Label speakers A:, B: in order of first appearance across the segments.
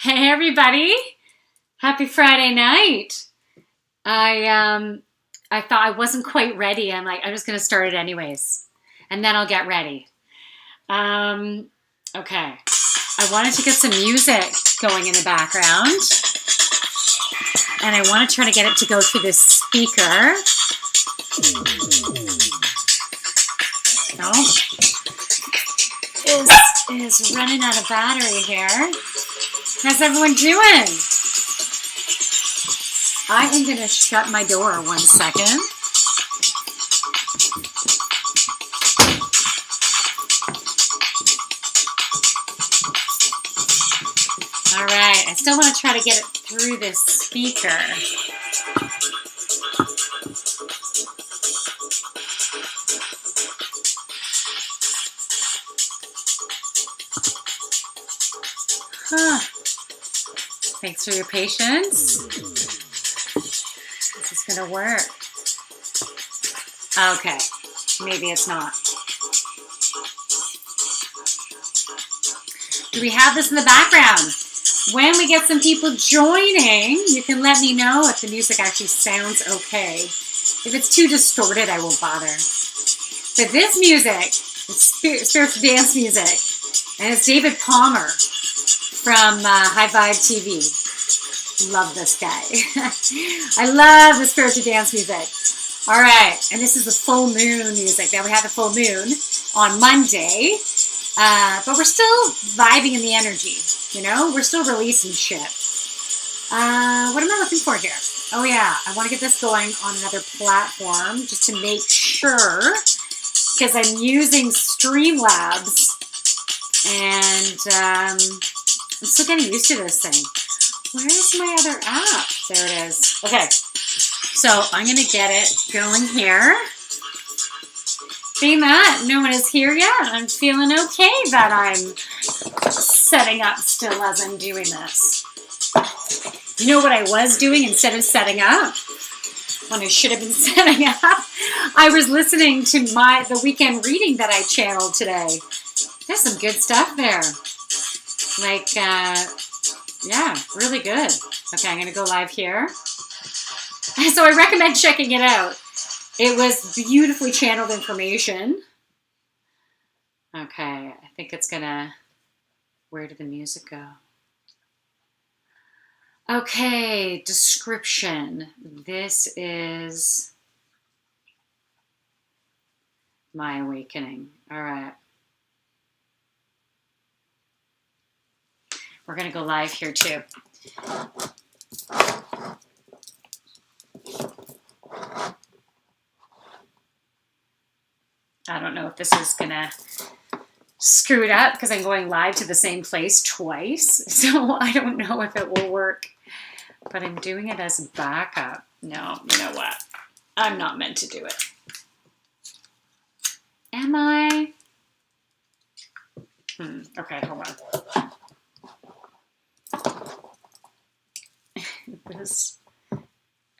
A: Hey everybody! Happy Friday night. I thought I wasn't quite ready. I'm like, I'm just gonna start it anyways. And then I'll get ready. Um okay. I wanted to get some music going in the background. And I want to try to get it to go through this speaker. No. Is running out of battery here. How's everyone doing? I am going to shut my door 1 second. All right, I still want to try to get it through this speaker. Thanks for your patience. This is going to work. Okay, maybe it's not. Do we have this in the background? When we get some people joining, you can let me know if the music actually sounds okay. If it's too distorted, I won't bother. But this music is spiritual dance music, and it's David Palmer from High Vibe TV. Love this guy. I love the spiritual dance music. All right, and this is the full moon music. Now we have the full moon on Monday, but we're still vibing in the energy. You know, we're still releasing shit. What am I looking for here? Oh yeah, I want to get this going on another platform just to make sure, because I'm using Streamlabs, and I'm still getting used to this thing. Where's my other app? There it is. Okay, so I'm going to get it going here. Being that no one is here yet, I'm feeling okay that I'm setting up still as I'm doing this. You know what I was doing instead of setting up? When I should have been setting up, I was listening to the weekend reading that I channeled today. There's some good stuff there. Like, yeah, really good. Okay, I'm going to go live here. So I recommend checking it out. It was beautifully channeled information. Okay, I think it's going to... Where did the music go? Okay, description. This is my awakening. All right. We're going to go live here too. I don't know if this is going to screw it up because I'm going live to the same place twice. So I don't know if it will work. But I'm doing it as a backup. No, you know what? I'm not meant to do it. Am I? Okay, hold on. This.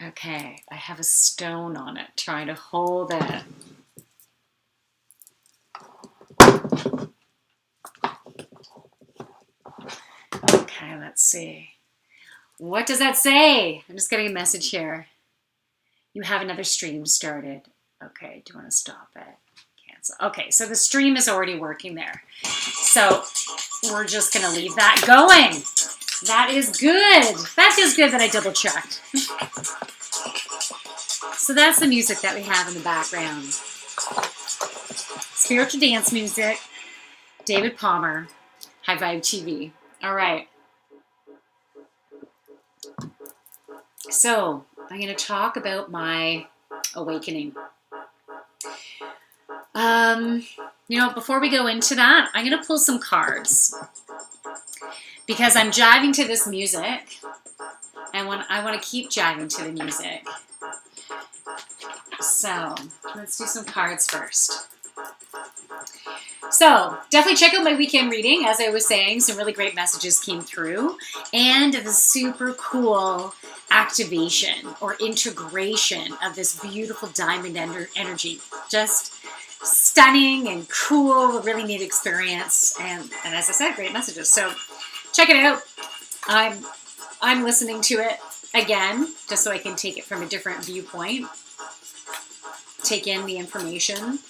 A: Okay, I have a stone on it, trying to hold it. Okay, let's see. What does that say? I'm just getting a message here. You have another stream started. Okay, do you want to stop it? Cancel. Okay, so the stream is already working there. So we're just going to leave that going. That is good. That feels good that I double checked. So that's the music that we have in the background. Spiritual dance music. David Palmer. High Vibe TV. All right. So I'm going to talk about my awakening. You know, before we go into that, I'm going to pull some cards because I'm jiving to this music, and I want to keep jiving to the music. So let's do some cards first. So definitely check out my weekend reading. As I was saying, some really great messages came through, and the super cool activation or integration of this beautiful diamond energy. Just stunning and cool, really neat experience, and as I said, great messages. So check it out. I'm listening to it again, just so I can take it from a different viewpoint, take in the information.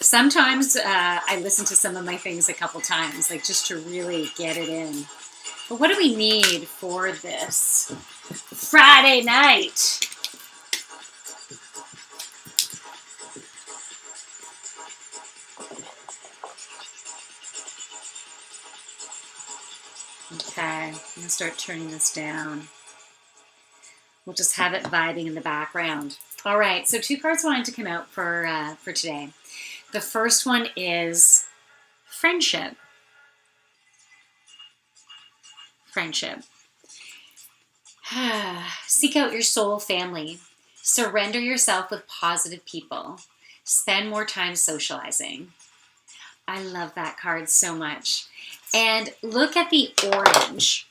A: Sometimes I listen to some of my things a couple times, like just to really get it in. But what do we need for this Friday night? Okay, I'm going to start turning this down. We'll just have it vibing in the background. All right, so 2 cards wanted to come out for today. The first one is friendship. Friendship. Seek out your soul family. Surrender yourself with positive people. Spend more time socializing. I love that card so much. And look at the orange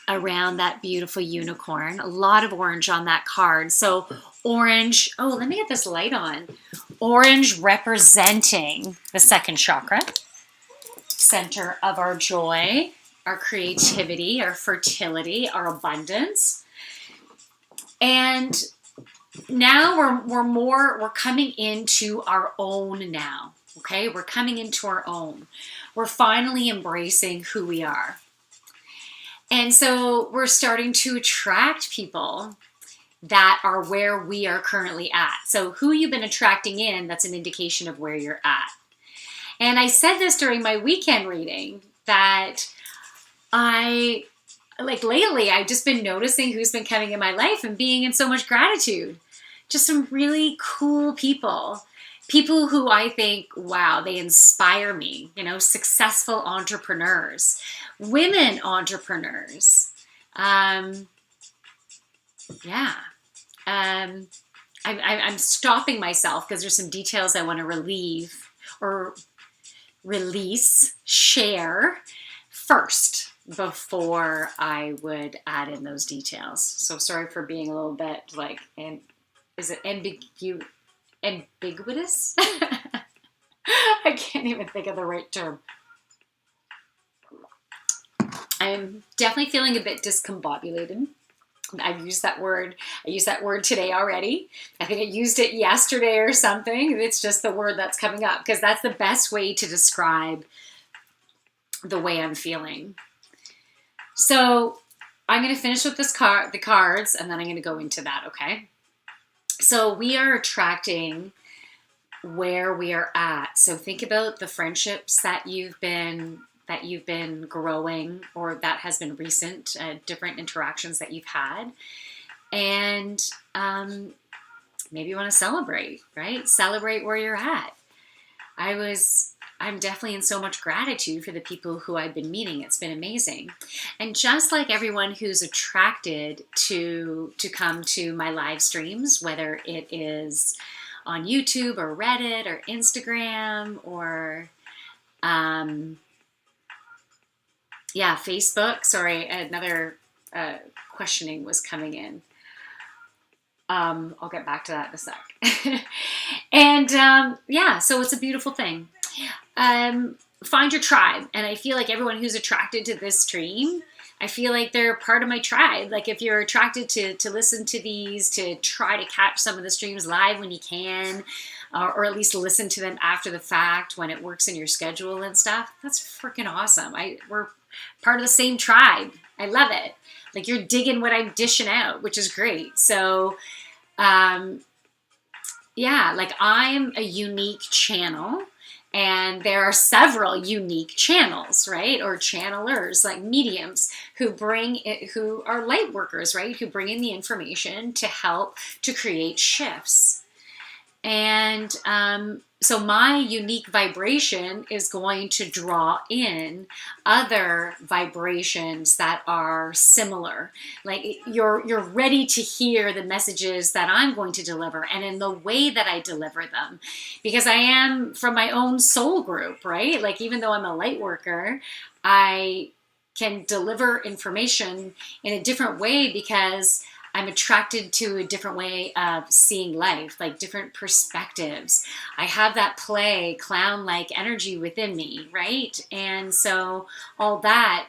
A: around that beautiful unicorn. A lot of orange on that card. So orange, oh, let me get this light on. Orange representing the second chakra, center of our joy, our creativity, our fertility, our abundance. And now we're coming into our own now. Okay, we're coming into our own. We're finally embracing who we are. And so we're starting to attract people that are where we are currently at. So who you've been attracting in, that's an indication of where you're at. And I said this during my weekend reading that lately, I've just been noticing who's been coming in my life and being in so much gratitude. Just some really cool people. People who I think, wow, they inspire me, successful entrepreneurs, women entrepreneurs. I'm stopping myself because there's some details I want to share first before I would add in those details. So sorry for being a little bit is it ambiguous? I can't even think of the right term. I'm definitely feeling a bit discombobulated. I've used that word. I used that word today already. I think I used it yesterday or something. It's just the word that's coming up because that's the best way to describe the way I'm feeling. So I'm going to finish with the cards, and then I'm going to go into that, okay? So we are attracting where we are at. So think about the friendships that you've been growing, or that has been recent, different interactions that you've had. And maybe you want to celebrate, right? Celebrate where you're at. I'm definitely in so much gratitude for the people who I've been meeting. It's been amazing. And just like everyone who's attracted to come to my live streams, whether it is on YouTube or Reddit or Instagram or Facebook. Sorry, another questioning was coming in. I'll get back to that in a sec. And so it's a beautiful thing. Find your tribe. And I feel like everyone who's attracted to this stream, I feel like they're part of my tribe. Like if you're attracted to listen to these, to try to catch some of the streams live when you can, or at least listen to them after the fact when it works in your schedule and stuff, that's freaking awesome. We're part of the same tribe. I love it. Like you're digging what I'm dishing out, which is great. So, I'm a unique channel. And there are several unique channels, right? Or channelers, like mediums, who are light workers, right? Who bring in the information to help to create shifts. And so my unique vibration is going to draw in other vibrations that are similar. Like you're ready to hear the messages that I'm going to deliver and in the way that I deliver them. Because I am from my own soul group, right? Like even though I'm a light worker, I can deliver information in a different way because I'm attracted to a different way of seeing life, like different perspectives. I have that play, clown-like energy within me, right? And so all that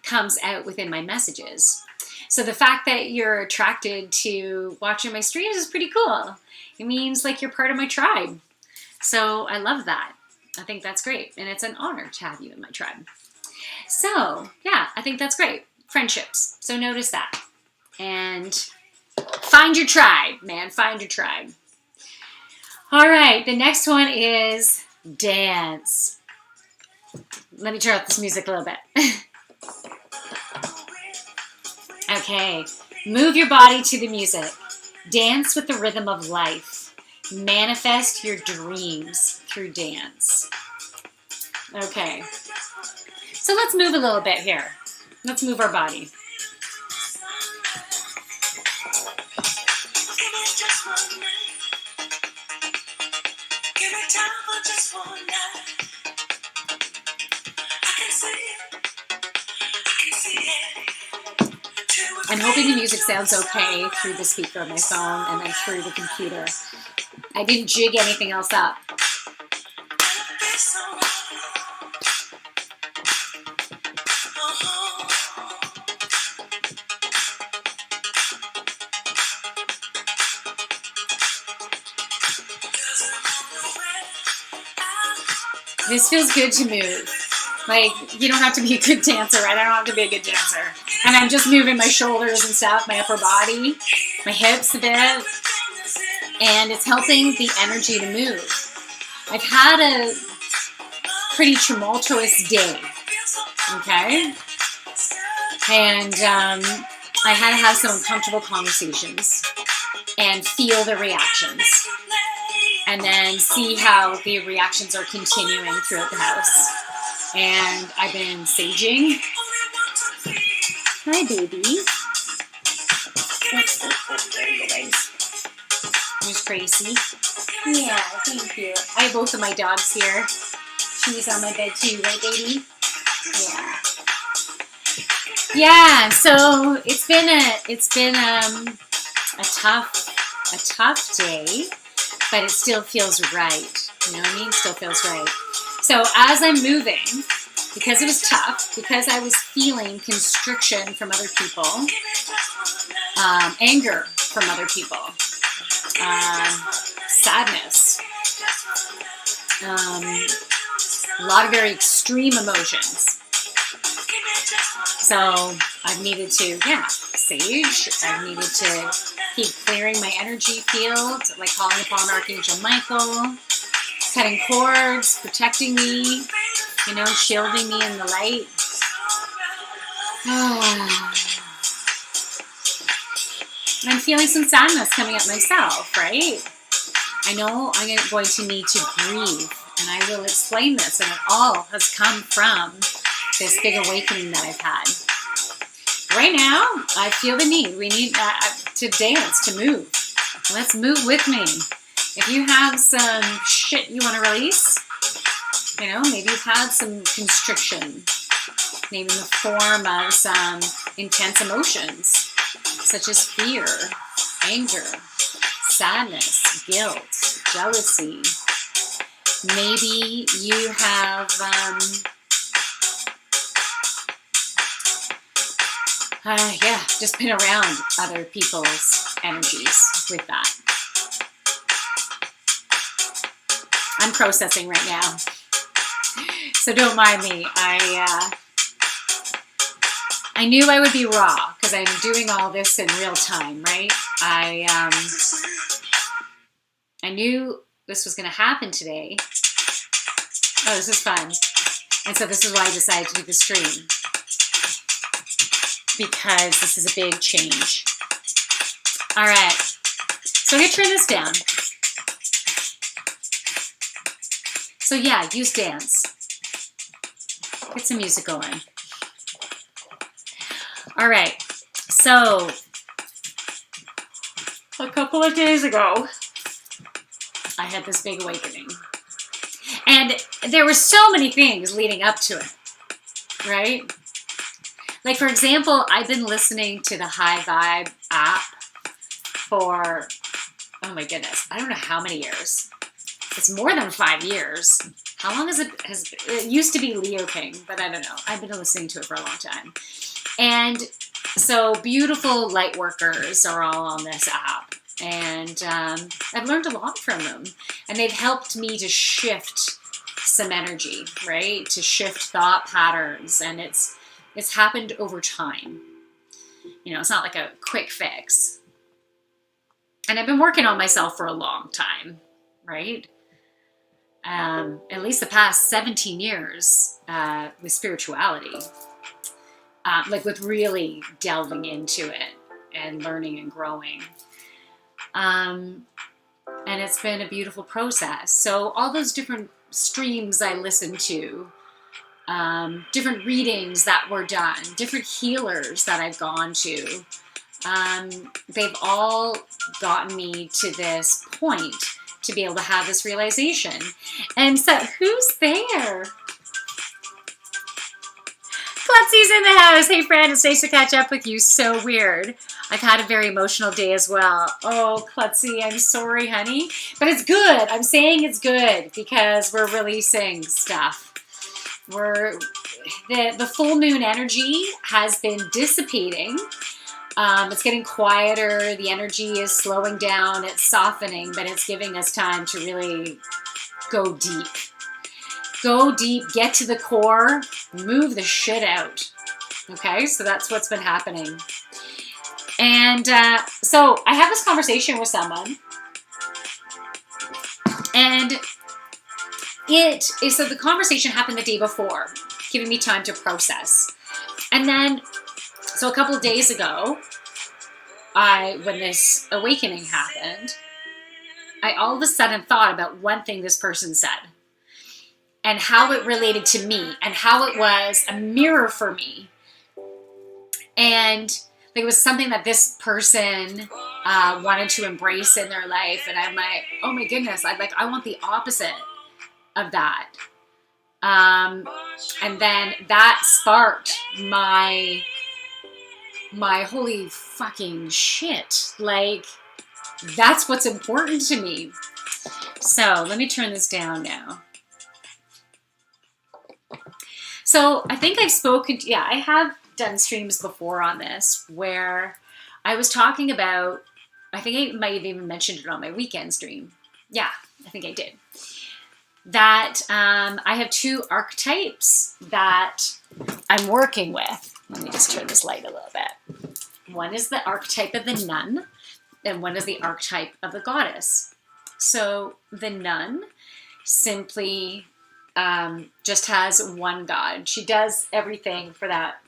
A: comes out within my messages. So the fact that you're attracted to watching my streams is pretty cool. It means like you're part of my tribe. So I love that. I think that's great. And it's an honor to have you in my tribe. So yeah, I think that's great. Friendships. So notice that. And find your tribe, man. Find your tribe. All right. The next one is dance. Let me turn up this music a little bit. Okay. Move your body to the music. Dance with the rhythm of life. Manifest your dreams through dance. Okay. So let's move a little bit here. Let's move our body. I'm hoping the music sounds okay through the speaker of my phone and then through the computer. I didn't jig anything else up. This feels good to move. Like, you don't have to be a good dancer, right? I don't have to be a good dancer. And I'm just moving my shoulders and stuff, my upper body, my hips a bit. And it's helping the energy to move. I've had a pretty tumultuous day, okay? And I had to have some uncomfortable conversations and feel the reactions. And then see how the reactions are continuing throughout the house. And I've been saging. Hi, baby. There you go, guys. There's Gracie. Yeah, thank you. I have both of my dogs here. She's on my bed too, right, baby? Yeah. Yeah. So it's been a tough day, but it still feels right. You know what I mean? Still feels right. So as I'm moving, because it was tough, because I was feeling constriction from other people, anger from other people, sadness, a lot of very extreme emotions. So I've needed to, sage. I've needed to keep clearing my energy field, like calling upon Archangel Michael, cutting cords, protecting me, you know, shielding me in the light. I'm feeling some sadness coming up myself, right? I know I'm going to need to grieve, and I will explain this, and it all has come from this big awakening that I've had. Right now, I feel the need. We need to dance, to move. Let's move with me. If you have some shit you want to release, you know, maybe you've had some constriction, maybe in the form of some intense emotions, such as fear, anger, sadness, guilt, jealousy. Maybe you have just been around other people's energies with that. I'm processing right now, so don't mind me. I knew I would be raw because I'm doing all this in real time, right? I knew this was going to happen today. Oh, this is fun. And so this is why I decided to do the stream, because this is a big change. All right, so I'm going to turn this down. So yeah, use dance. Get some music going. All right, so a couple of days ago, I had this big awakening. And there were so many things leading up to it, right? Like, for example, I've been listening to the High Vibe app for, oh my goodness, I don't know how many years. It's more than 5 years. How long it used to be Leo King, but I don't know. I've been listening to it for a long time. And so beautiful light workers are all on this app. And I've learned a lot from them. And they've helped me to shift some energy, right? To shift thought patterns. And it's happened over time. You know, it's not like a quick fix. And I've been working on myself for a long time, right? At least the past 17 years with spirituality. Like with really delving into it and learning and growing. And it's been a beautiful process. So all those different streams I listened to, different readings that were done, different healers that I've gone to, they've all gotten me to this point to be able to have this realization. And so, who's there? Klutzy's in the house. Hey, friend, it's nice to catch up with you. So weird. I've had a very emotional day as well. Oh, Klutzy, I'm sorry, honey. But it's good. I'm saying it's good because we're releasing stuff. The full moon energy has been dissipating. It's getting quieter. The energy is slowing down. It's softening, but it's giving us time to really go deep. Go deep, get to the core, move the shit out. Okay, so that's what's been happening. And so I have this conversation with someone. And so the conversation happened the day before, giving me time to process. And then, so a couple of days ago, when this awakening happened, I all of a sudden thought about one thing this person said and how it related to me and how it was a mirror for me. And it was something that this person wanted to embrace in their life. And I'm like, oh my goodness, I want the opposite of that. And then that sparked my holy fucking shit. Like, that's what's important to me. So let me turn this down now. So I think I've spoken, I have done streams before on this where I was talking about, I think I might have even mentioned it on my weekend stream. Yeah, I think I did. That I have 2 archetypes that I'm working with. Let me just turn this light a little bit. One is the archetype of the nun, and one is the archetype of the goddess. So the nun simply just has one God. She does everything for that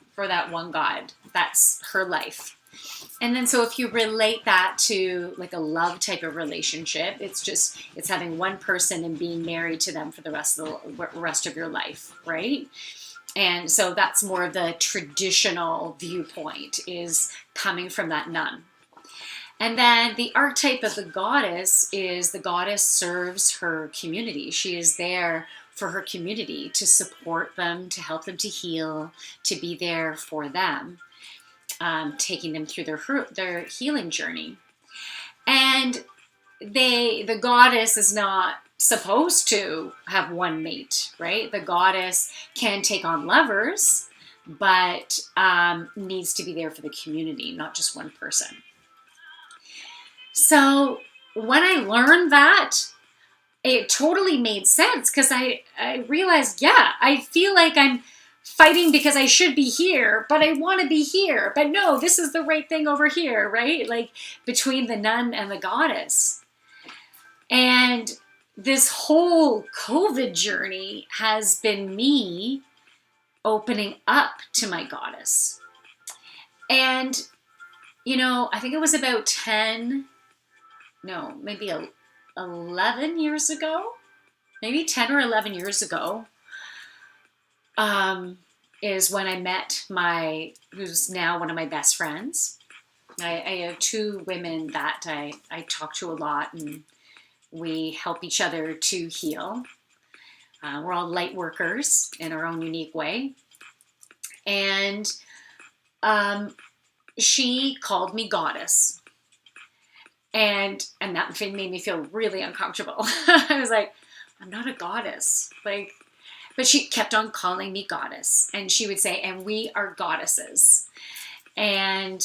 A: one God. That's her life. And then so if you relate that to like a love type of relationship, it's having one person and being married to them for the rest of your life, right? And so that's more of the traditional viewpoint, is coming from that nun. And then the archetype of the goddess is the goddess serves her community. She is there for her community to support them, to help them to heal, to be there for them, taking them through their healing journey. And the goddess is not supposed to have one mate, right? The goddess can take on lovers, but needs to be there for the community, not just one person. So when I learned that, it totally made sense, because I realized, I feel like I'm fighting because I should be here, but I want to be here. But no, this is the right thing over here, right? Like between the nun and the goddess. And this whole COVID journey has been me opening up to my goddess. And, I think it was about 11 years ago, maybe 10 or 11 years ago, is when I met who's now one of my best friends. I have 2 women that I talk to a lot, and we help each other to heal. We're all light workers in our own unique way. And she called me goddess. And that thing made me feel really uncomfortable. I was like, I'm not a goddess. Like, but she kept on calling me goddess. And she would say, and we are goddesses. And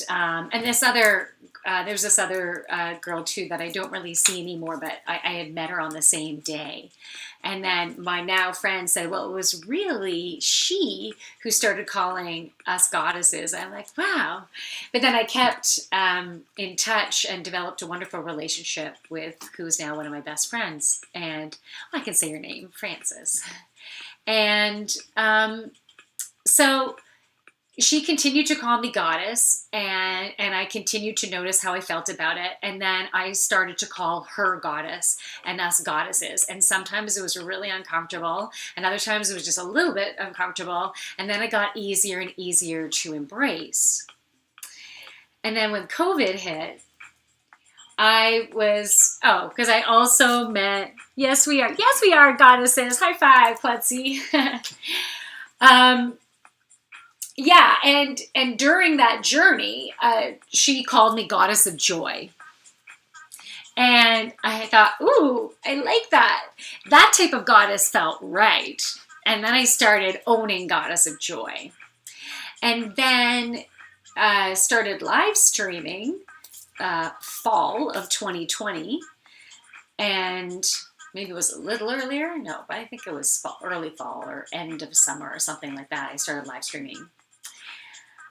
A: this other, there's this other girl too that I don't really see anymore, but I had met her on the same day. And then my now friend said, well, it was really she who started calling us goddesses. I'm like, wow. But then I kept in touch and developed a wonderful relationship with who is now one of my best friends. And I can say her name, Frances. And so she continued to call me goddess, and I continued to notice how I felt about it. And then I started to call her goddess and us goddesses. And sometimes it was really uncomfortable, and other times it was just a little bit uncomfortable. And then it got easier and easier to embrace. And then when COVID hit, because I also met, yes, we are goddesses. High five, Klutzy. Yeah, and during that journey, she called me Goddess of Joy. And I thought, ooh, I like that. That type of goddess felt right. And then I started owning Goddess of Joy. And then started live streaming fall of 2020. And maybe it was a little earlier. No, but I think it was early fall or end of summer or something like that. I started live streaming.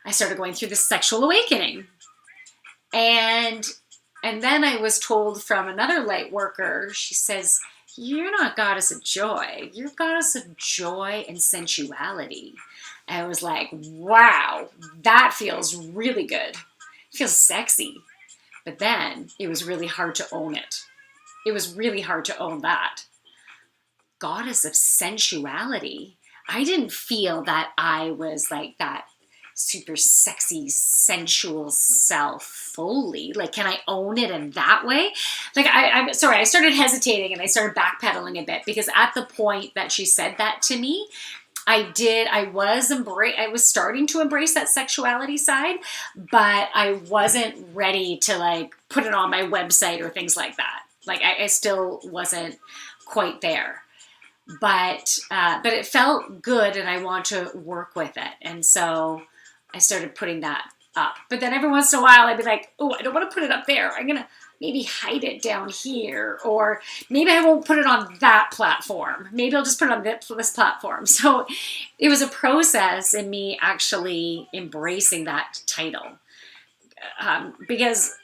A: I started going through this sexual awakening. And then I was told from another light worker, she says, you're not Goddess of Joy. You're Goddess of Joy and Sensuality. And I was like, wow, that feels really good. It feels sexy. But then it was really hard to own it. It was really hard to own that. Goddess of Sensuality. I didn't feel that I was like that super sexy, sensual self fully. Like, can I own it in that way? Like, I'm sorry, I started hesitating and I started backpedaling a bit, because at the point that she said that to me, I was starting to embrace that sexuality side, but I wasn't ready to like put it on my website or things like that. Like, I still wasn't quite there. But it felt good, and I want to work with it. And so I started putting that up. But then every once in a while, I'd be like, oh, I don't want to put it up there. I'm going to maybe hide it down here. Or maybe I won't put it on that platform. Maybe I'll just put it on this platform. So it was a process in me actually embracing that title. Because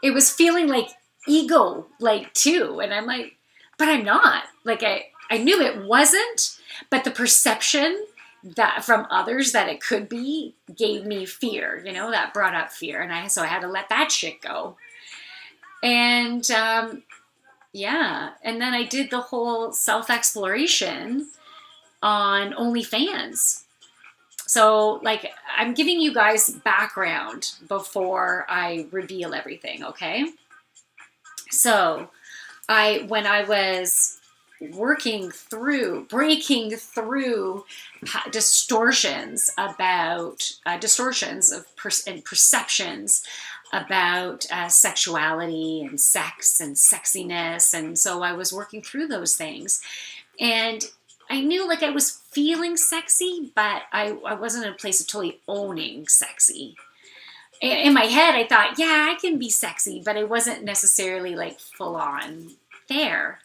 A: it was feeling like ego, like too. And I'm like, but I'm not. Like, I knew it wasn't, but the perception that from others that it could be gave me fear, that brought up fear. And so I had to let that shit go. And yeah. And then I did the whole self-exploration on OnlyFans. So like, I'm giving you guys background before I reveal everything. Okay. So when I was breaking through distortions of and perceptions about sexuality and sex and sexiness. And so I was working through those things, and I knew like I was feeling sexy, but I wasn't in a place of totally owning sexy. In my head, I thought, yeah, I can be sexy, but I wasn't necessarily like full on there.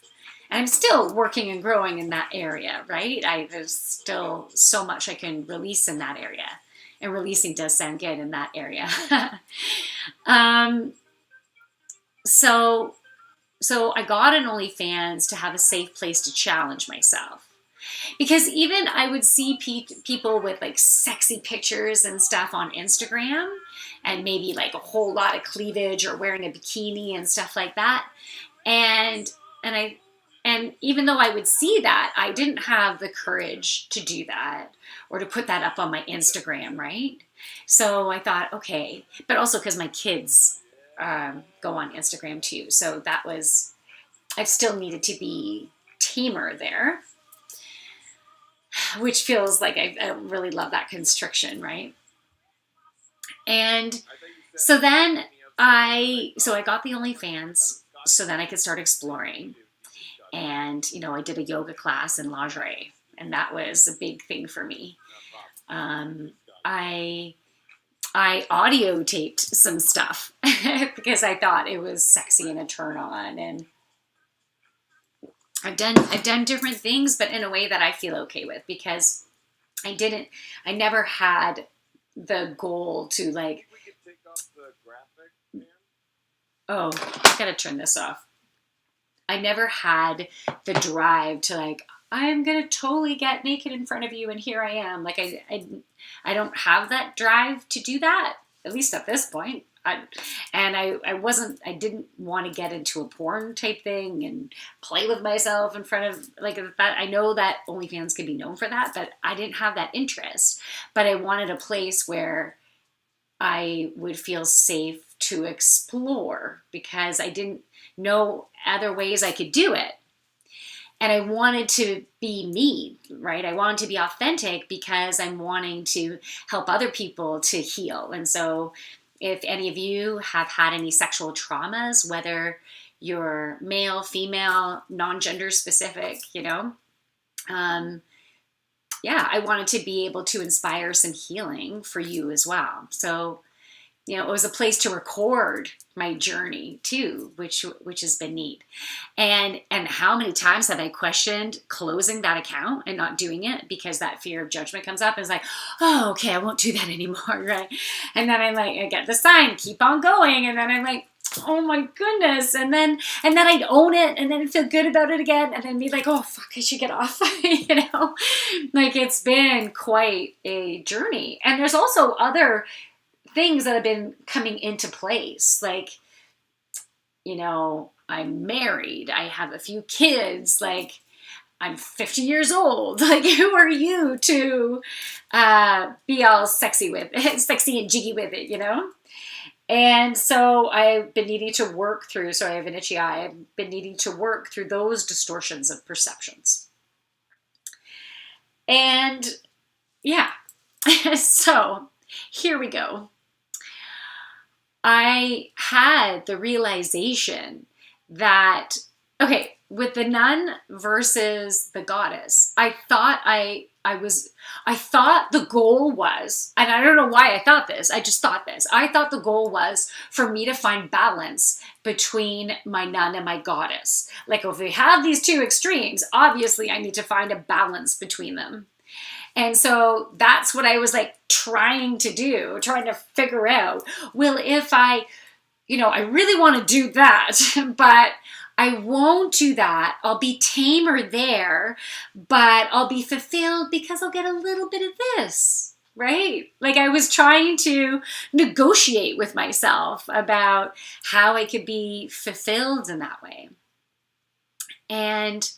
A: And I'm still working and growing in that area, right? There's still so much I can release in that area. And releasing does sound good in that area. So I got an OnlyFans to have a safe place to challenge myself. Because even I would see people with like sexy pictures and stuff on Instagram, and maybe like a whole lot of cleavage or wearing a bikini and stuff like that. And even though I would see that, I didn't have the courage to do that or to put that up on my Instagram, right? So I thought, okay, but also because my kids go on Instagram too. So I still needed to be tamer there, which feels like I really love that constriction, right? And so then So I got the OnlyFans so then I could start exploring. And, I did a yoga class in lingerie, and that was a big thing for me. Um, I I audio taped some stuff because I thought it was sexy and a turn on, and I've done different things, but in a way that I feel okay with, because I never had the goal to like, oh, I gotta turn this off. I never had the drive to like, I'm gonna totally get naked in front of you, and here I am. Like I don't have that drive to do that, at least at this point. I didn't want to get into a porn type thing and play with myself in front of like that. I know that OnlyFans can be known for that, but I didn't have that interest. But I wanted a place where I would feel safe to explore, because I didn't know other ways I could do it. And I wanted to be me, right? I wanted to be authentic because I'm wanting to help other people to heal. And so if any of you have had any sexual traumas, whether you're male, female, non-gender specific, I wanted to be able to inspire some healing for you as well. So, it was a place to record my journey too, which has been neat. And how many times have I questioned closing that account and not doing it because that fear of judgment comes up, and it's like, oh, okay, I won't do that anymore, right? And then I'm like, I get the sign, keep on going, and then I'm like, oh my goodness, and then I'd own it, and then I'd feel good about it again, and then be like, oh fuck, I should get off. Like it's been quite a journey. And there's also other things that have been coming into place, like, I'm married, I have a few kids, like I'm 50 years old. Like, who are you to be all sexy and jiggy with it, And so I've been needing to work through, so I have an itchy eye, I've been needing to work through those distortions of perceptions. And yeah, so here we go. I had the realization that, okay, with the nun versus the goddess, I thought the goal was, and I don't know why I thought this, I just thought this. I thought the goal was for me to find balance between my nun and my goddess. Like, if we have these two extremes, obviously I need to find a balance between them. And so that's what I was like trying to figure out. Well, if I really want to do that, but I won't do that. I'll be tamer there, but I'll be fulfilled because I'll get a little bit of this, right? Like, I was trying to negotiate with myself about how I could be fulfilled in that way. And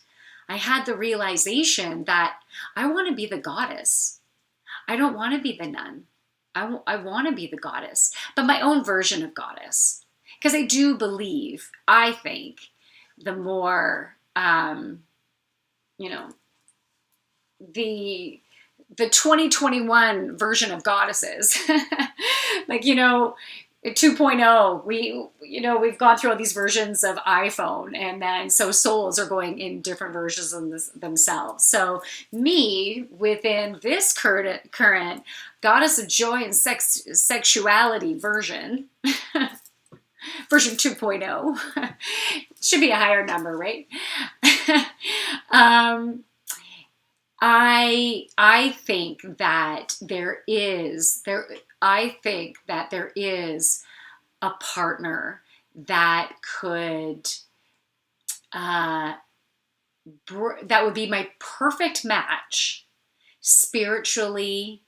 A: I had the realization that I want to be the goddess. I don't want to be the nun. I want to be the goddess, but my own version of goddess. Because I do believe, I think, the more, the 2021 version of goddesses, like, 2.0, we've gone through all these versions of iPhone, and then so souls are going in different versions of themselves. So me, within this current goddess of joy and sexuality version, version 2.0, should be a higher number, right? I think that there is a partner that could that would be my perfect match, spiritually,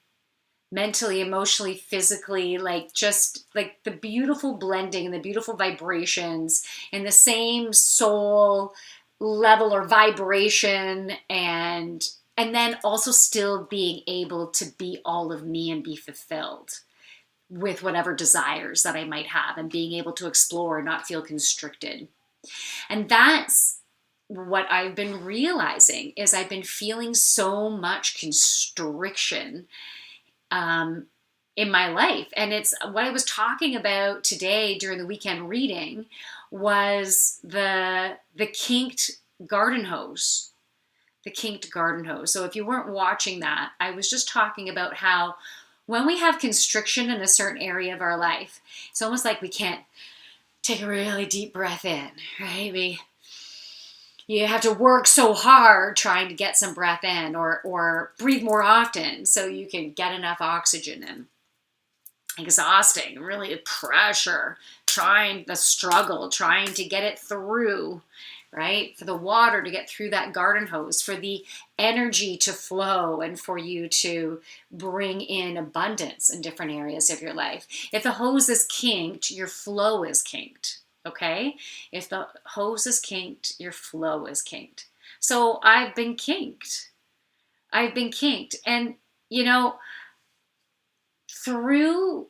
A: mentally, emotionally, physically, like just like the beautiful blending and the beautiful vibrations and the same soul level or vibration, and then also still being able to be all of me and be fulfilled with whatever desires that I might have, and being able to explore and not feel constricted. And that's what I've been realizing, is I've been feeling so much constriction in my life. And it's what I was talking about today during the weekend reading was the kinked garden hose. The kinked garden hose. So if you weren't watching that, I was just talking about how when we have constriction in a certain area of our life, it's almost like we can't take a really deep breath in, right? You have to work so hard trying to get some breath in, or breathe more often so you can get enough oxygen in. Exhausting, really pressure, trying to get it through, right? For the water to get through that garden hose, for the energy to flow, and for you to bring in abundance in different areas of your life. If the hose is kinked, your flow is kinked, okay? If the hose is kinked, your flow is kinked. So I've been kinked. And, you know, through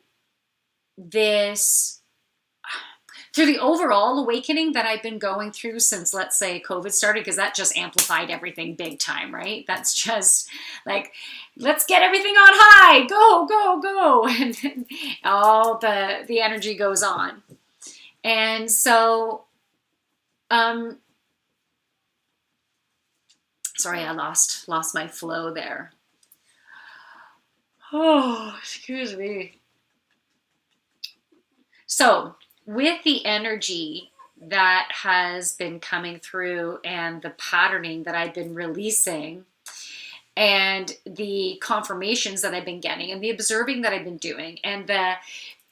A: the overall awakening that I've been going through since, let's say, COVID started, because that just amplified everything big time, right? That's just like, let's get everything on high, go, go, go. And then all the energy goes on. And so, sorry, I lost my flow there. Oh, excuse me. So with the energy that has been coming through, and the patterning that I've been releasing, and the confirmations that I've been getting, and the observing that I've been doing, and the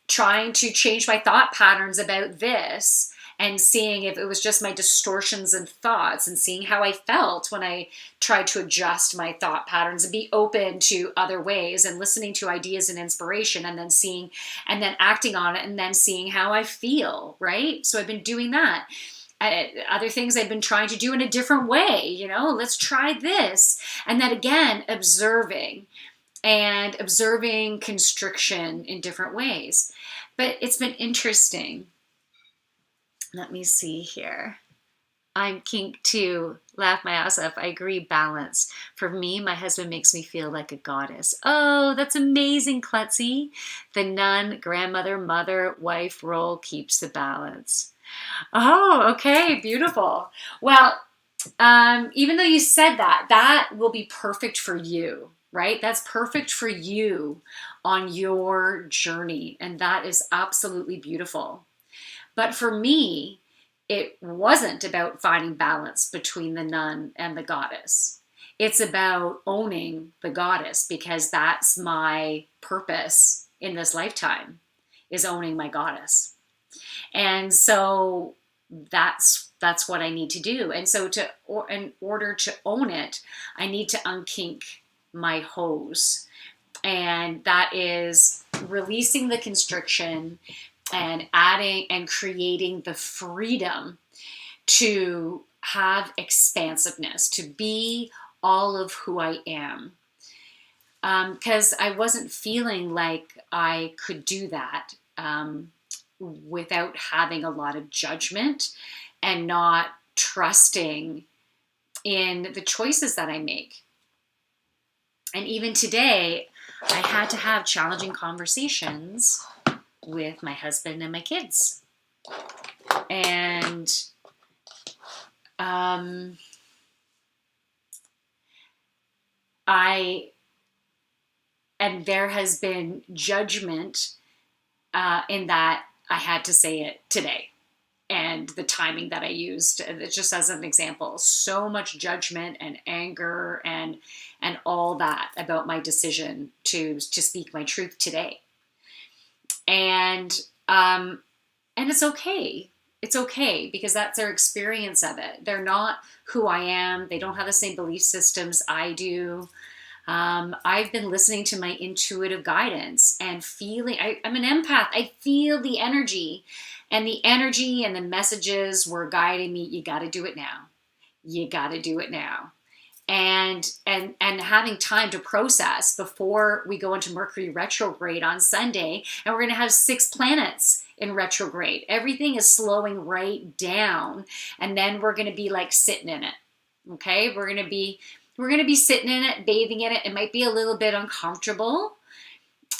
A: trying to change my thought patterns about this, and seeing if it was just my distortions and thoughts, and seeing how I felt when I tried to adjust my thought patterns and be open to other ways, and listening to ideas and inspiration, and then seeing, and then acting on it, and then seeing how I feel, right? So I've been doing that. Other things I've been trying to do in a different way, you know, let's try this. And then again, observing constriction in different ways. But it's been interesting. Let me see here. I'm kinked too. Laugh my ass off. I agree. Balance. For me, my husband makes me feel like a goddess. Oh, that's amazing, Klutzy. The nun, grandmother, mother, wife role keeps the balance. Oh, okay. Beautiful. Well, even though you said that, that will be perfect for you, right? That's perfect for you on your journey. And that is absolutely beautiful. But for me, it wasn't about finding balance between the nun and the goddess. It's about owning the goddess, because that's my purpose in this lifetime, is owning my goddess. And so that's what I need to do. And so in order to own it, I need to unkink my hose. And that is releasing the constriction, and adding and creating the freedom to have expansiveness, to be all of who I am. Because I wasn't feeling like I could do that without having a lot of judgment, and not trusting in the choices that I make. And even today, I had to have challenging conversations with my husband and my kids. And there has been judgment in that I had to say it today, and the timing that I used, just as an example, so much judgment and anger and all that about my decision to speak my truth today. And it's okay. It's okay, because that's their experience of it. They're not who I am. They don't have the same belief systems I do. I've been listening to my intuitive guidance and feeling, I'm an empath. I feel the energy, and the messages were guiding me. You got to do it now. You got to do it now. And having time to process before we go into Mercury retrograde on Sunday, and we're going to have 6 planets in retrograde. Everything is slowing right down, and then we're going to be like sitting in it. Okay, we're going to be sitting in it, bathing in it. It might be a little bit uncomfortable,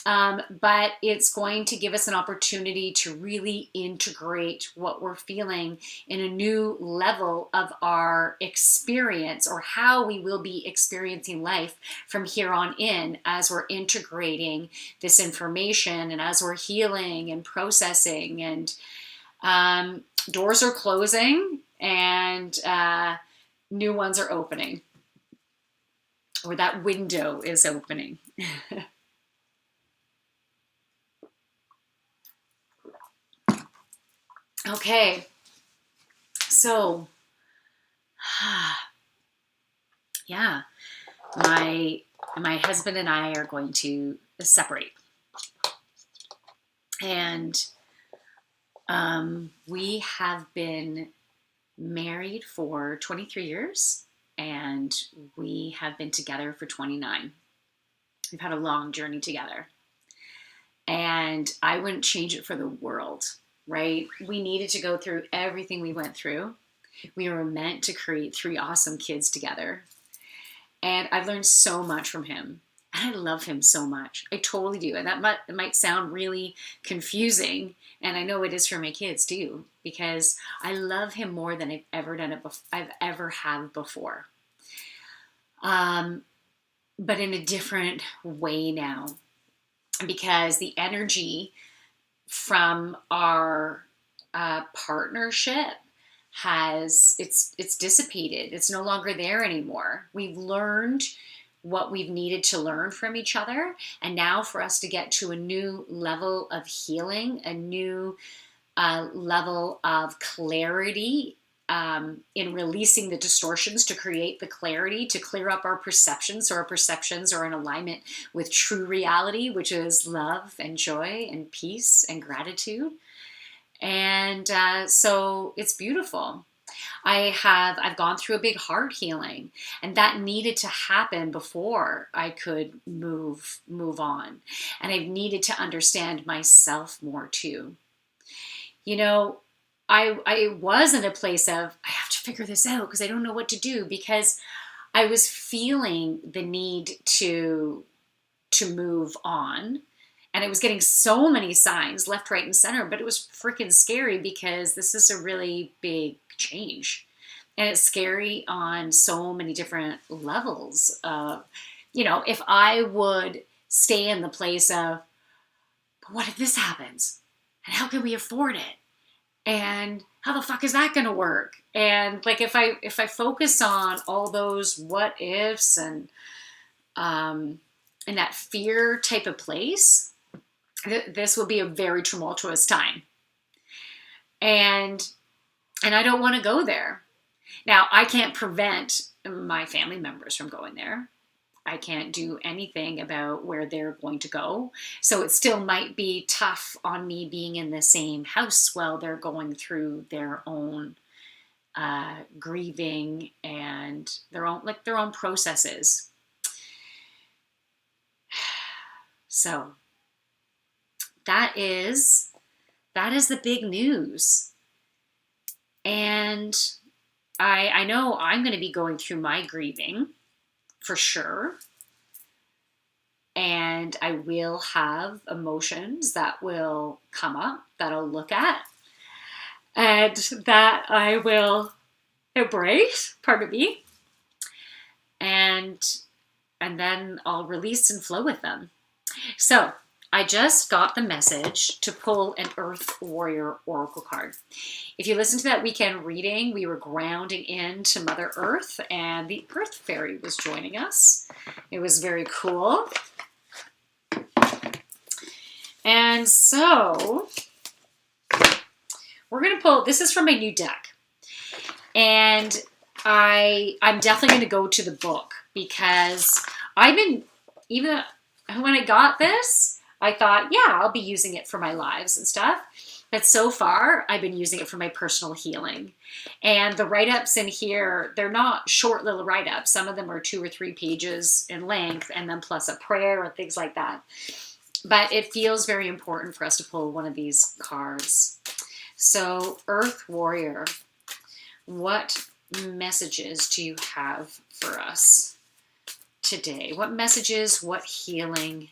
A: But it's going to give us an opportunity to really integrate what we're feeling in a new level of our experience, or how we will be experiencing life from here on in, as we're integrating this information and as we're healing and processing, and doors are closing and new ones are opening, or that window is opening. Okay, so yeah, my husband and I are going to separate, and we have been married for 23 years, and we have been together for 29. We've had a long journey together, and I wouldn't change it for the world. Right? We needed to go through everything we went through. We were meant to create 3 awesome kids together. And I've learned so much from him. And I love him so much. I totally do. And that might sound really confusing. And I know it is for my kids too, because I love him more than I've ever done it I've ever have before. But in a different way now, because the energy from our partnership it's dissipated. It's no longer there anymore. We've learned what we've needed to learn from each other, and now for us to get to a new level of healing, a new level of clarity, in releasing the distortions to create the clarity, to clear up our perceptions, so our perceptions are in alignment with true reality, which is love and joy and peace and gratitude. And so it's beautiful. I've gone through a big heart healing, and that needed to happen before I could move on. And I've needed to understand myself more too. You know, I was in a place of, I have to figure this out because I don't know what to do, because I was feeling the need to move on. And I was getting so many signs left, right, and center, but it was freaking scary because this is a really big change. And it's scary on so many different levels. If I would stay in the place of, but what if this happens? And how can we afford it? And how the fuck is that going to work? And like, if I focus on all those what ifs and in that fear type of place, this will be a very tumultuous time. And I don't want to go there. Now, I can't prevent my family members from going there. I can't do anything about where they're going to go. So it still might be tough on me being in the same house while they're going through their own grieving and their own processes. So that is the big news. And I know I'm going to be going through my grieving for sure. And I will have emotions that will come up, that I'll look at, and that I will embrace, pardon me. And then I'll release and flow with them. So I just got the message to pull an Earth Warrior Oracle card. If you listened to that weekend reading, we were grounding into Mother Earth, and the Earth Fairy was joining us. It was very cool. And so we're going to pull, this is from my new deck. And I'm definitely going to go to the book, because even when I got this, I thought, yeah, I'll be using it for my lives and stuff. But so far, I've been using it for my personal healing. And the write-ups in here, they're not short little write-ups. Some of them are 2 or 3 pages in length, and then plus a prayer and things like that. But it feels very important for us to pull one of these cards. So, Earth Warrior, what messages do you have for us today? What messages, what healing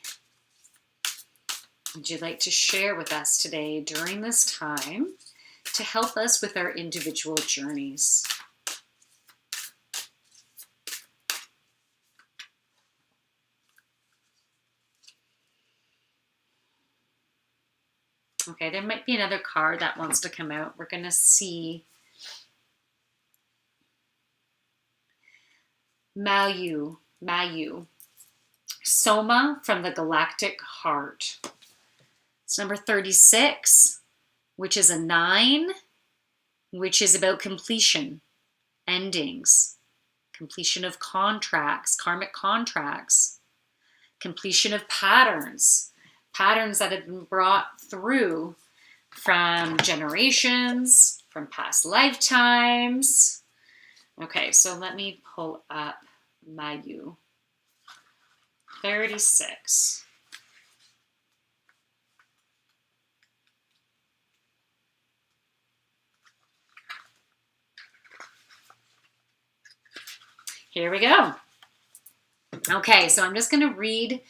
A: would you like to share with us today during this time to help us with our individual journeys? Okay, there might be another card that wants to come out. We're going to see Mayu. Soma from the Galactic Heart. It's number 36, which is a 9, which is about completion, endings, completion of contracts, karmic contracts, completion of patterns that have been brought through from generations, from past lifetimes. Okay, so let me pull up Mayu. 36. Here we go. Okay, so I'm just going to read.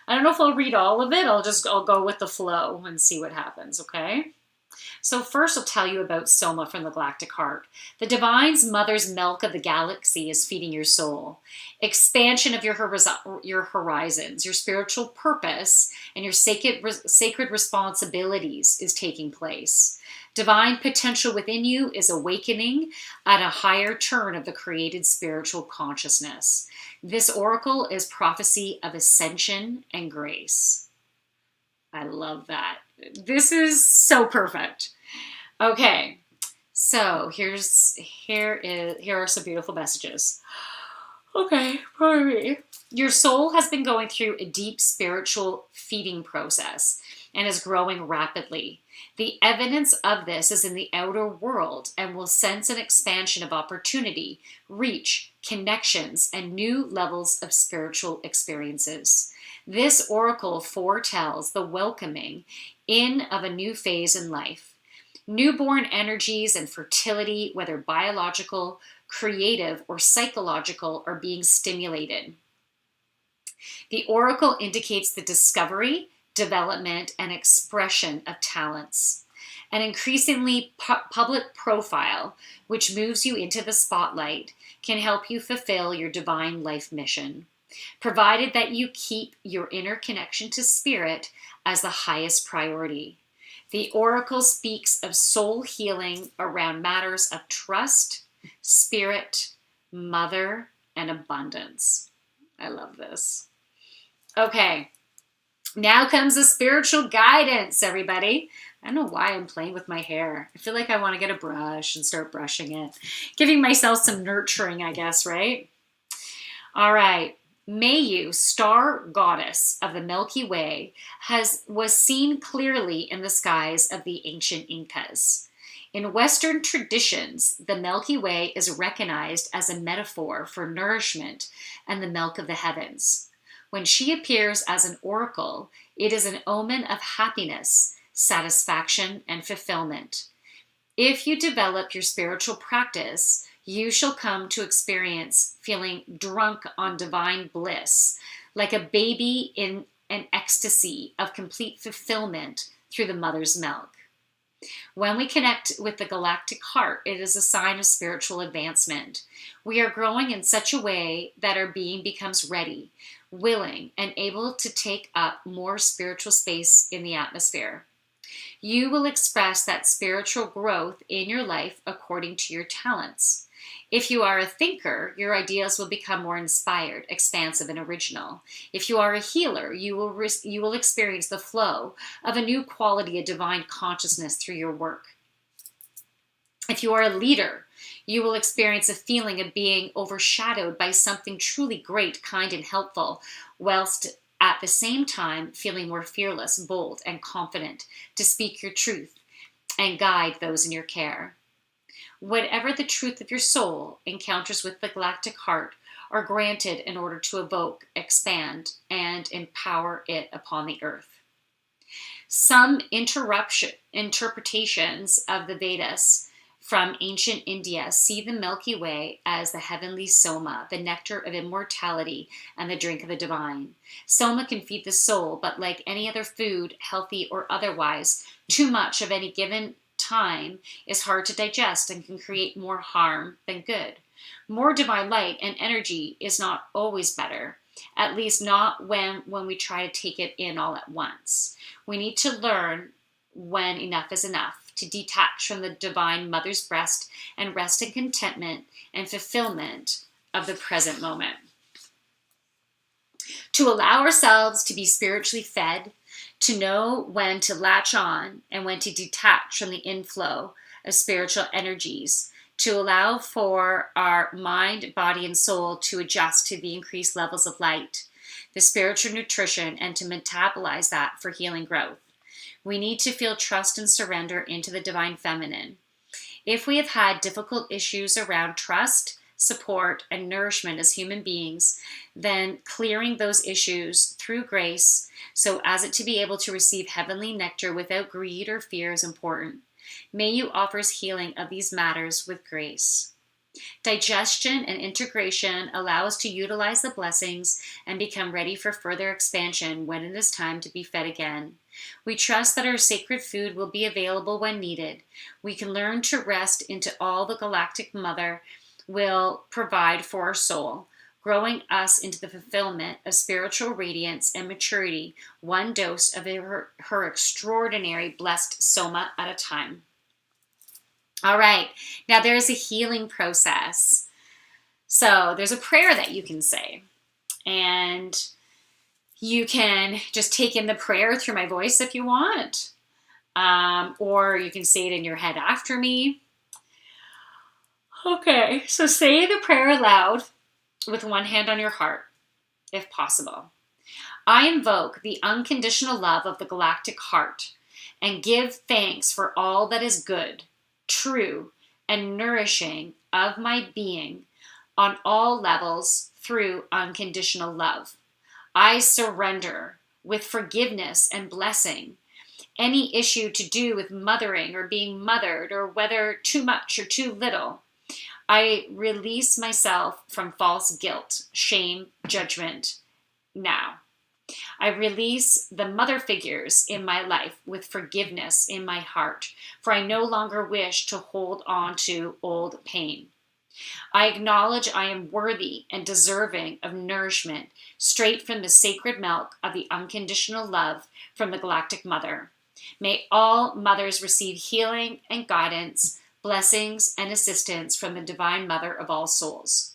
A: I don't know if I'll read all of it. I'll go with the flow and see what happens, okay? So first I'll tell you about Soma from the Galactic Heart. The Divine's mother's milk of the galaxy is feeding your soul. Expansion of your horizons, your spiritual purpose, and your sacred responsibilities is taking place. Divine potential within you is awakening at a higher turn of the created spiritual consciousness. This oracle is prophecy of ascension and grace. I love that. This is so perfect. Okay, so here are some beautiful messages. Okay, pardon me. Your soul has been going through a deep spiritual feeding process and is growing rapidly. The evidence of this is in the outer world and will sense an expansion of opportunity, reach, connections, and new levels of spiritual experiences. This oracle foretells the welcoming in of a new phase in life. Newborn energies and fertility, whether biological, creative, or psychological, are being stimulated. The oracle indicates the discovery, development, and expression of talents. An increasingly public profile, which moves you into the spotlight, can help you fulfill your divine life mission, provided that you keep your inner connection to spirit as the highest priority. The oracle speaks of soul healing around matters of trust, spirit, mother, and abundance. I love this. Okay, now comes the spiritual guidance, everybody. I don't know why I'm playing with my hair. I feel like I want to get a brush and start brushing it. Giving myself some nurturing, I guess, right? All right. Mayu, star goddess of the Milky Way, was seen clearly in the skies of the ancient Incas. In Western traditions, the Milky Way is recognized as a metaphor for nourishment and the milk of the heavens. When she appears as an oracle, it is an omen of happiness, satisfaction, and fulfillment. If you develop your spiritual practice, you shall come to experience feeling drunk on divine bliss, like a baby in an ecstasy of complete fulfillment through the mother's milk. When we connect with the galactic heart, it is a sign of spiritual advancement. We are growing in such a way that our being becomes ready, willing, and able to take up more spiritual space in the atmosphere. You will express that spiritual growth in your life according to your talents. If you are a thinker, your ideas will become more inspired, expansive, and original. If you are a healer, you will experience the flow of a new quality of divine consciousness through your work. If you are a leader, you will experience a feeling of being overshadowed by something truly great, kind, and helpful, whilst at the same time feeling more fearless, bold, and confident to speak your truth and guide those in your care. Whatever the truth of your soul, encounters with the galactic heart are granted in order to evoke, expand, and empower it upon the earth. Some interpretations of the Vedas from ancient India see the Milky Way as the heavenly soma, the nectar of immortality and the drink of the divine. Soma can feed the soul, but like any other food, healthy or otherwise, too much of any given time is hard to digest and can create more harm than good. More divine light and energy is not always better, at least not when we try to take it in all at once. We need to learn when enough is enough, to detach from the divine mother's breast and rest in contentment and fulfillment of the present moment. To allow ourselves to be spiritually fed, to know when to latch on and when to detach from the inflow of spiritual energies, to allow for our mind, body, and soul to adjust to the increased levels of light, the spiritual nutrition, and to metabolize that for healing growth. We need to feel trust and surrender into the divine feminine. If we have had difficult issues around trust, support, and nourishment as human beings, then clearing those issues through grace so as it to be able to receive heavenly nectar without greed or fear is important. May you offers healing of these matters with grace. Digestion and integration allow us to utilize the blessings and become ready for further expansion when it is time to be fed again. We trust that our sacred food will be available when needed. We can learn to rest into all the Galactic Mother will provide for our soul, growing us into the fulfillment of spiritual radiance and maturity, one dose of her extraordinary blessed soma at a time. All right, now there's a healing process. So there's a prayer that you can say, and you can just take in the prayer through my voice if you want, or you can say it in your head after me. Okay, so say the prayer aloud with one hand on your heart, if possible. I invoke the unconditional love of the galactic heart and give thanks for all that is good, true, and nourishing of my being on all levels through unconditional love. I surrender with forgiveness and blessing any issue to do with mothering or being mothered, or whether too much or too little. I release myself from false guilt, shame, judgment now. I release the mother figures in my life with forgiveness in my heart, for I no longer wish to hold on to old pain. I acknowledge I am worthy and deserving of nourishment straight from the sacred milk of the unconditional love from the Galactic Mother. May all mothers receive healing and guidance, blessings and assistance from the Divine Mother of all souls.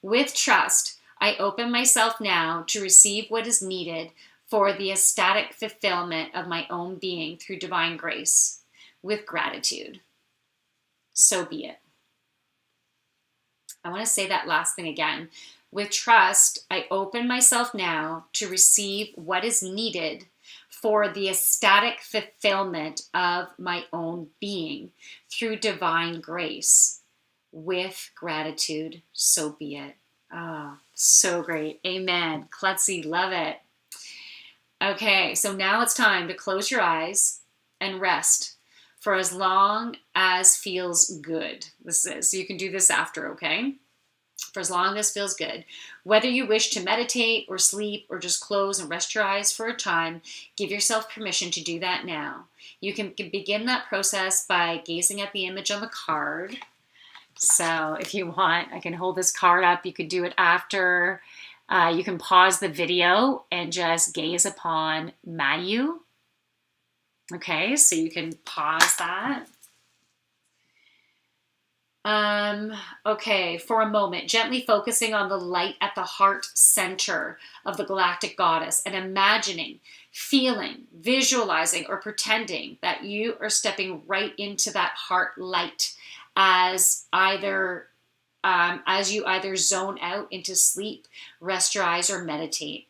A: With trust, I open myself now to receive what is needed for the ecstatic fulfillment of my own being through divine grace. With gratitude. So be it. I want to say that last thing again. With trust, I open myself now to receive what is needed for the ecstatic fulfillment of my own being through divine grace. With gratitude, so be it. Ah, so great. Amen. Klutzy, love it. Okay, so now it's time to close your eyes and rest for as long as feels good. So you can do this after, okay? For as long as feels good. Whether you wish to meditate or sleep or just close and rest your eyes for a time, give yourself permission to do that now. You can begin that process by gazing at the image on the card. So if you want, I can hold this card up. You could do it after. You can pause the video and just gaze upon Mayu. Okay, so you can pause that. Okay, for a moment, gently focusing on the light at the heart center of the galactic goddess and imagining, feeling, visualizing, or pretending that you are stepping right into that heart light as you either zone out into sleep, rest your eyes, or meditate.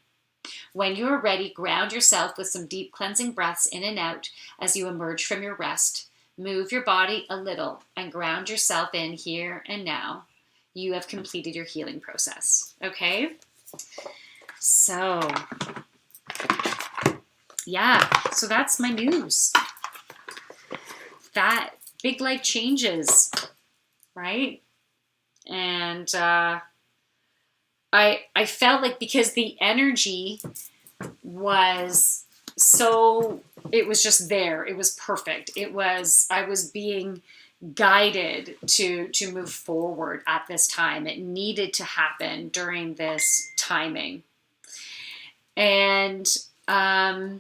A: When you are ready, ground yourself with some deep cleansing breaths in and out as you emerge from your rest. Move your body a little and ground yourself in here and now. You have completed your healing process. Okay? So, yeah. So that's my news. That big life changes, right? And I felt like, because the energy was so, it was just there. It was perfect. I was being guided to move forward at this time. It needed to happen during this timing. And sorry,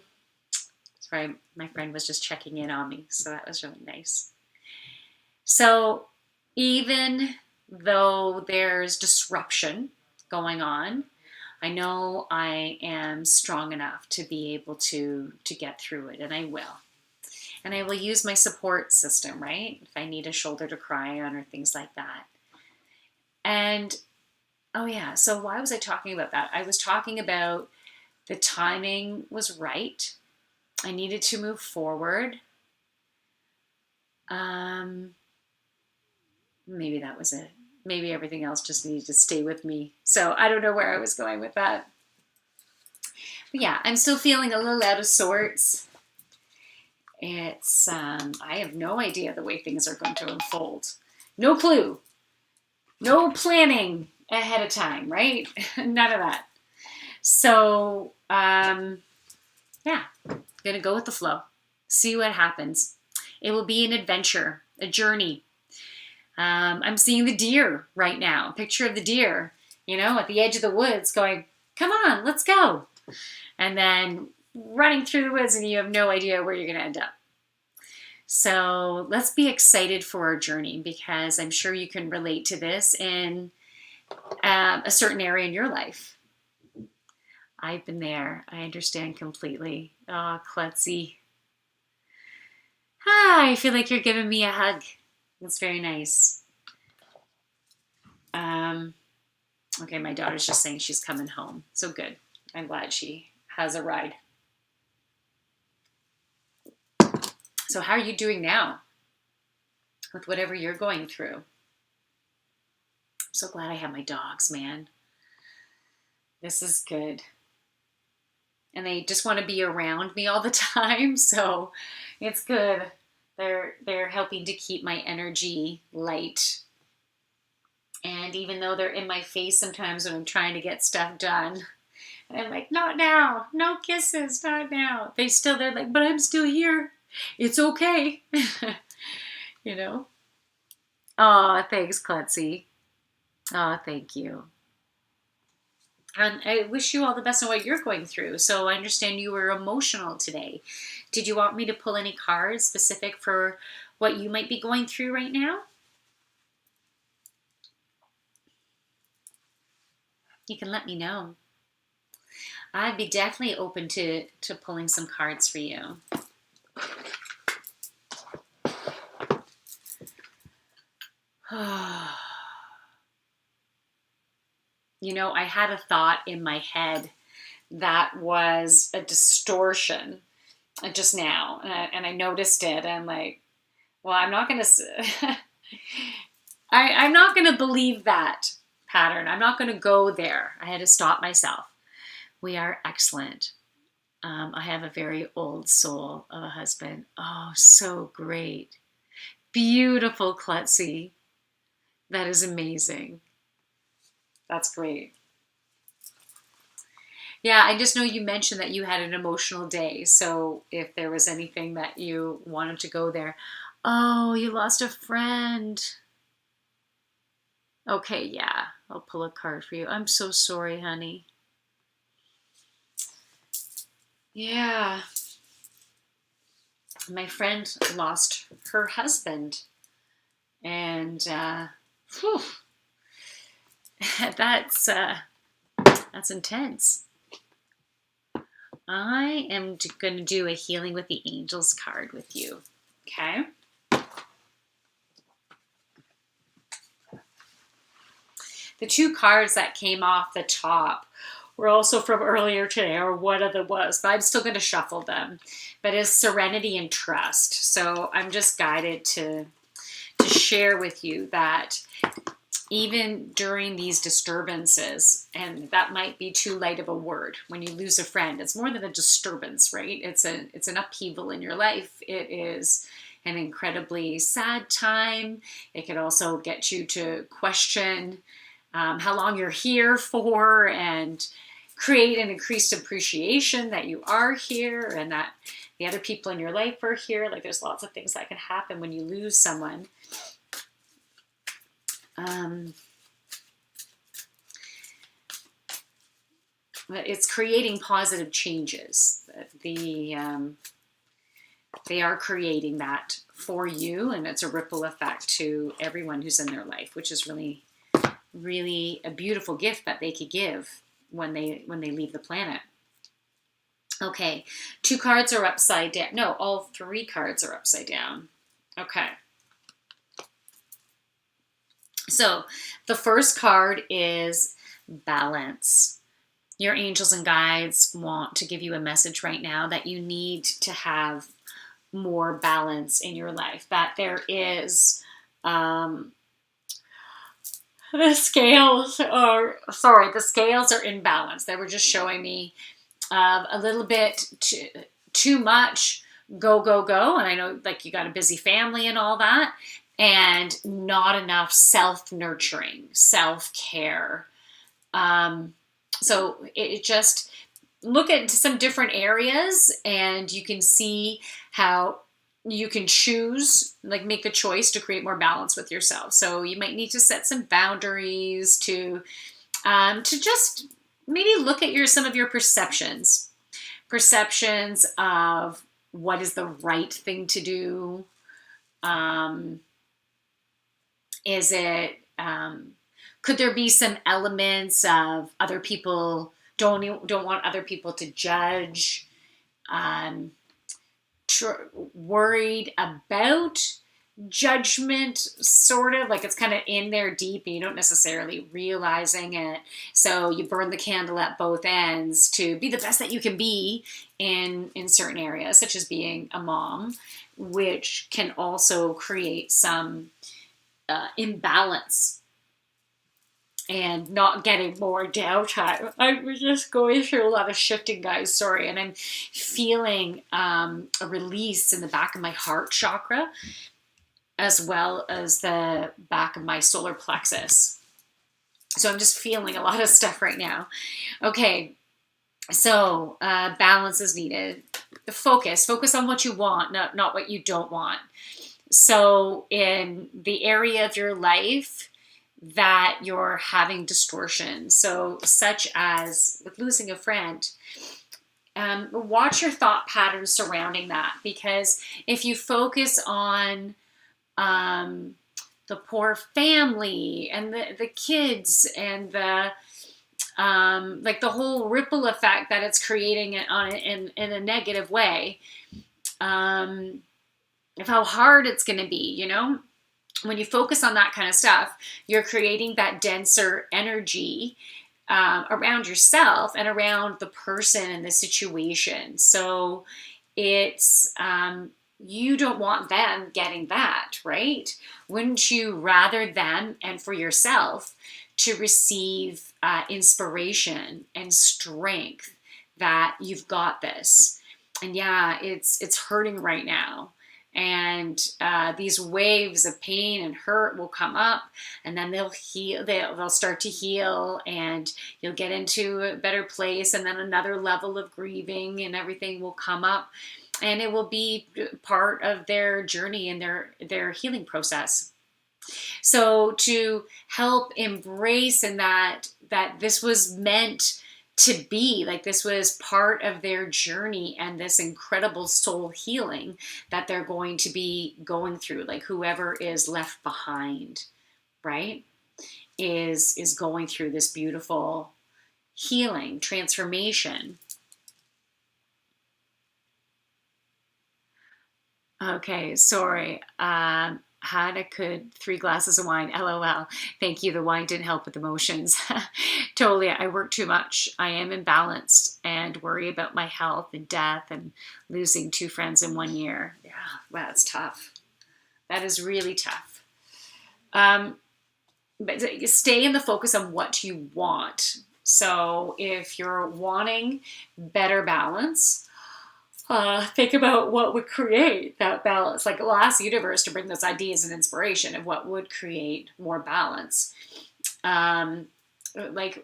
A: my friend was just checking in on me, so that was really nice. So even though there's disruption going on, I know I am strong enough to be able to get through it, and I will. And I will use my support system, right? If I need a shoulder to cry on or things like that. And, oh yeah, so why was I talking about that? I was talking about the timing was right. I needed to move forward. Maybe that was it. Maybe everything else just needed to stay with me. So I don't know where I was going with that. But yeah, I'm still feeling a little out of sorts. It's, I have no idea the way things are going to unfold. No clue. No planning ahead of time, right? None of that. So, yeah, gonna go with the flow. See what happens. It will be an adventure, a journey. I'm seeing the deer right now. Picture of the deer, at the edge of the woods going, come on, let's go. And then running through the woods and you have no idea where you're going to end up. So let's be excited for our journey, because I'm sure you can relate to this in a certain area in your life. I've been there. I understand completely. Oh, klutzy. I feel like you're giving me a hug. That's very nice. Okay, my daughter's just saying she's coming home. So good. I'm glad she has a ride. So how are you doing now with whatever you're going through? I'm so glad I have my dogs, man. This is good. And they just want to be around me all the time, so it's good. They're helping to keep my energy light. And even though they're in my face sometimes when I'm trying to get stuff done, and I'm like, not now, no kisses, not now. They're like, but I'm still here. It's okay. Oh, thanks, Klutzy. Oh, thank you. And I wish you all the best in what you're going through. So I understand you were emotional today. Did you want me to pull any cards specific for what you might be going through right now? You can let me know. I'd be definitely open to pulling some cards for you. I had a thought in my head that was a distortion just now, and I noticed it. I'm like, well, I'm not going to. I'm not going to believe that pattern. I'm not going to go there. I had to stop myself. We are excellent. I have a very old soul of a husband. Oh, so great. Beautiful, klutzy. That is amazing. That's great. Yeah, I just know you mentioned that you had an emotional day. So if there was anything that you wanted to go there. Oh, you lost a friend. Okay, yeah. I'll pull a card for you. I'm so sorry, honey. Yeah. My friend lost her husband. And that's intense. I am going to do a healing with the angels card with you. Okay? The two cards that came off the top were also from earlier today, or one of them was, but I'm still going to shuffle them. But it's serenity and trust. So I'm just guided to share with you that even during these disturbances, and that might be too light of a word when you lose a friend, it's more than a disturbance, right? It's an upheaval in your life. It is an incredibly sad time. It could also get you to question how long you're here for, and create an increased appreciation that you are here and that the other people in your life are here. Like, there's lots of things that can happen when you lose someone. It's creating positive changes. They are creating that for you, and it's a ripple effect to everyone who's in their life, which is really, really a beautiful gift that they could give when they leave the planet. Okay, 2 cards are upside down. No, all 3 cards are upside down. Okay. So the first card is balance. Your angels and guides want to give you a message right now that you need to have more balance in your life, that there is the scales are in balance. They were just showing me a little bit too much go, and I know, like, you got a busy family and all that, and not enough self-nurturing, self-care. So it just look at some different areas, and you can see how you can choose, like, make a choice to create more balance with yourself. So you might need to set some boundaries to just maybe look at some of your perceptions of what is the right thing to do. Is it, could there be some elements of other people don't want other people to judge, worried about judgment, sort of like it's kind of in there deep and you don't necessarily realizing it. So you burn the candle at both ends to be the best that you can be in certain areas, such as being a mom, which can also create some imbalance and not getting more downtime. I was just going through a lot of shifting, guys, sorry, and I'm feeling a release in the back of my heart chakra, as well as the back of my solar plexus. So I'm just feeling a lot of stuff right now. Okay, so balance is needed. Focus on what you want, not what you don't want. So in the area of your life that you're having distortion, so such as with losing a friend, watch your thought patterns surrounding that, because if you focus on the poor family and the kids and the like the whole ripple effect that it's creating in a negative way, of how hard it's going to be, you know, when you focus on that kind of stuff, you're creating that denser energy around yourself and around the person and the situation. So it's, you don't want them getting that, right? Wouldn't you rather them and for yourself to receive inspiration and strength that you've got this? And yeah, it's hurting right now. And these waves of pain and hurt will come up, and then they'll heal. They'll start to heal, and you'll get into a better place. And then another level of grieving and everything will come up, and it will be part of their journey and their healing process. So to help embrace in that this was meant to be, like, this was part of their journey and this incredible soul healing that they're going to be going through, like whoever is left behind, right, is going through this beautiful healing transformation. Okay, sorry. Had a good 3 glasses of wine. LOL. Thank you. The wine didn't help with emotions. Totally. I work too much. I am imbalanced and worry about my health and death and losing 2 friends in 1 year. Yeah, wow, that's tough. That is really tough. But stay in the focus on what you want. So if you're wanting better balance, think about what would create that balance. Like, we'll ask the universe to bring those ideas and inspiration of what would create more balance. Like,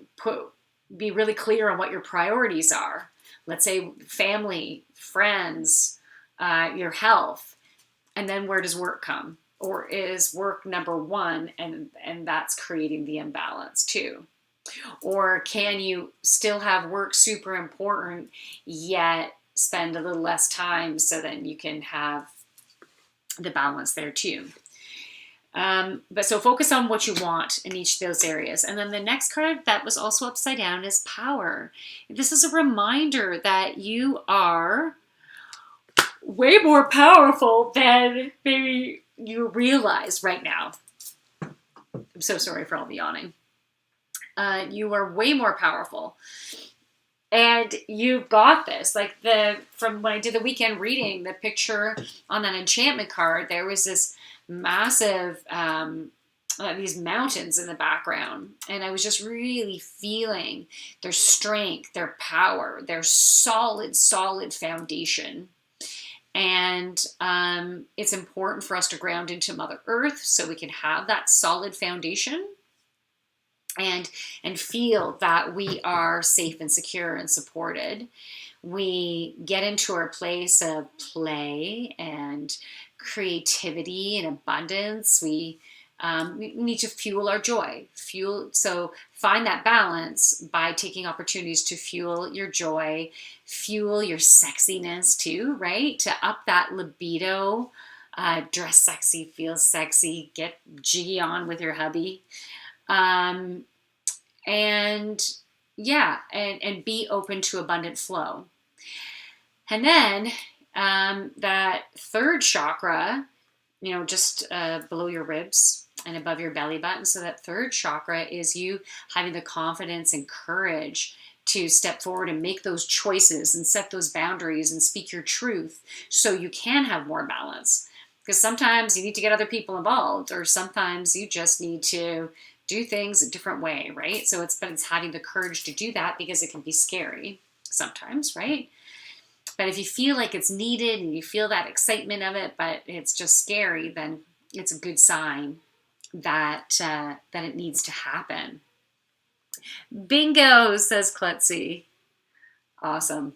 A: be really clear on what your priorities are. Let's say family, friends, your health, and then where does work come? Or is work number one, and that's creating the imbalance too? Or can you still have work super important, yet spend a little less time so then you can have the balance there too? But so focus on what you want in each of those areas. And then the next card that was also upside down is power. This is a reminder that you are way more powerful than maybe you realize right now. I'm so sorry for all the yawning. You are way more powerful. And you've got this. Like, from when I did the weekend reading, the picture on that enchantment card, there was this massive, these mountains in the background. And I was just really feeling their strength, their power, their solid foundation. And it's important for us to ground into Mother Earth so we can have that solid foundation and feel that we are safe and secure and supported. We get into our place of play and creativity and abundance. We need to fuel our joy. So find that balance by taking opportunities to fuel your joy, fuel your sexiness too, right? To up that libido, dress sexy, feel sexy, get jiggy on with your hubby. And be open to abundant flow. And then that third chakra, just below your ribs and above your belly button. So that third chakra is you having the confidence and courage to step forward and make those choices and set those boundaries and speak your truth so you can have more balance. Because sometimes you need to get other people involved, or sometimes you just need to do things a different way, right? So it's having the courage to do that, because it can be scary sometimes, right? But if you feel like it's needed and you feel that excitement of it, but it's just scary, then it's a good sign that it needs to happen. Bingo, says Klutzy. Awesome.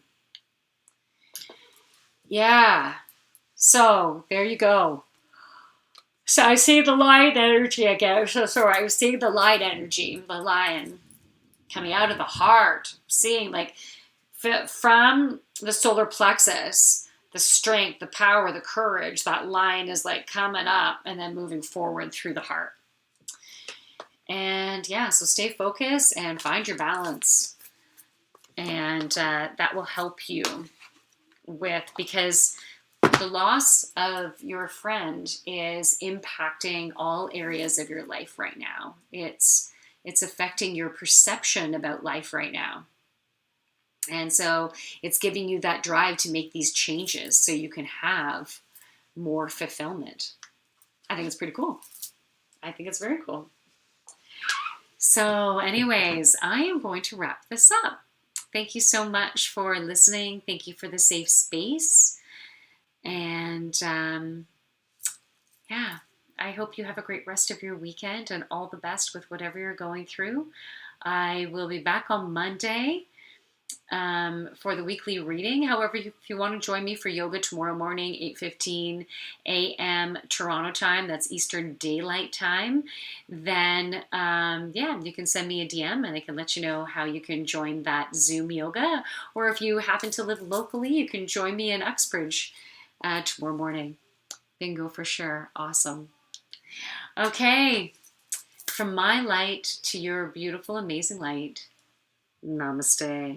A: Yeah. So there you go. So I see the light energy again. So sorry, I was seeing the light energy, the lion coming out of the heart, seeing like from the solar plexus, the strength, the power, the courage, that line is like coming up and then moving forward through the heart. And so stay focused and find your balance. And that will help you because the loss of your friend is impacting all areas of your life right now. It's affecting your perception about life right now. And so it's giving you that drive to make these changes so you can have more fulfillment. I think it's pretty cool. I think it's very cool. So anyways, I am going to wrap this up. Thank you so much for listening. Thank you for the safe space. And I hope you have a great rest of your weekend and all the best with whatever you're going through. I will be back on Monday for the weekly reading. However, if you want to join me for yoga tomorrow morning, 8:15 a.m. Toronto time, that's Eastern Daylight Time, then you can send me a DM and I can let you know how you can join that Zoom yoga. Or if you happen to live locally, you can join me in Uxbridge tomorrow morning. Bingo for sure. Awesome. Okay. From my light to your beautiful, amazing light. Namaste.